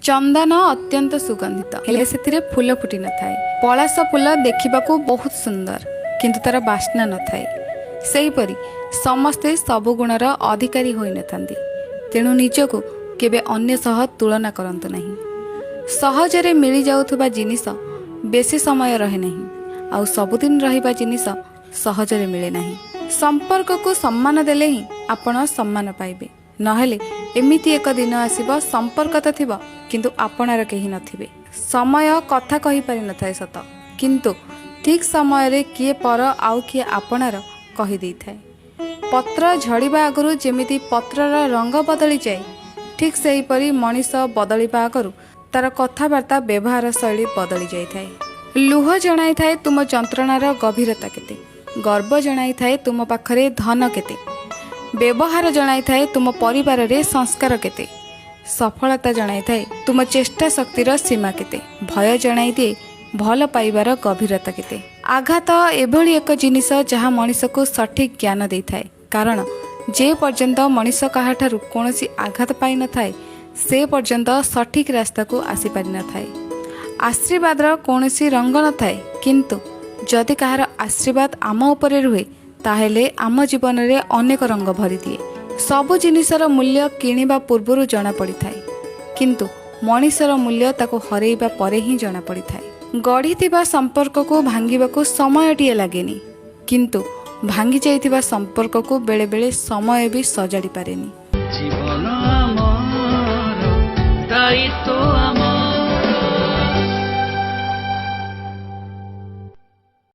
चंदन अत्यंत सुगंधित हेले से फूल फुटी न थाए। पलाश फूल देखा बहुत सुंदर किंतु तार बास्ना न थाए। सेहीपरि समस्ते सबु गुणर अधिकारी होई न थांती। तेणु निजको केबे अन्य सह तुलना करंतु नहीं। सहजरे मिली जाउथुबा जिनिस बेसी समय रहे नहीं, आउ सबुदिन रहिबा जिनिस सहजरे मिले नहीं। संपर्क को सम्मान देले ही आपण सम्मान पाइबे, नहेले एमिति एक दिन आसीबो संपर्क तो थिबो किंतु आपणार केही नथिबे। समय कथा कहि पारि न थाए सत, किंतु ठीक समय रे किए पर आउ किए आपणार कहि देई थाए। पत्र झड़िबा आगरु जेमिति पत्रर रंग बदली जाए, ठीक सेही परि मनीष बदलिबा आगरु तार कथाबार्ता व्यवहार शैली बदली जाई थाए। लुह जणाई थाए तुम जंत्रणार गभीरता केते, गर्व जणाई थाए तुम पाखरे धन केते, व्यवहार जणाई थाए तुम परिवार रे संस्कार केते, सफलता जणाई थाए तुम चेष्टा शक्तिर सीमा केते, भय जणाई दिए भल पाइबार गभीरता केते। आघात एभली एक जिनिस जहाँ मनीष को सठिक ज्ञान दे थाए, कारण जे पर्यंत मनीष काहाठारु कोनोसी आघात पाई न थाए से पर्यंत सठिक रास्ता को आसी पारि न थाए। आशीर्वादर कोनोसी रंग न थाए, किंतु जदि कहार आशीर्वाद आम उपरे रुहे ताहेले आम जीवन रे अनेक रंग भरी दिए। सबु जिनिसर मूल्य किनिबा पूर्वरु जना पड़ी थाए, किंतु मनीषर मूल्य ताको हरेइबा परे ही जना पड़ी थाए। गढ़ीथिबा संपर्क को भांगिबाकू समयटिए लागेनी, किंतु भांगी जाइथिबा संपर्क को बेले बेले समय भी सजाड़ी पारेनी। जीवन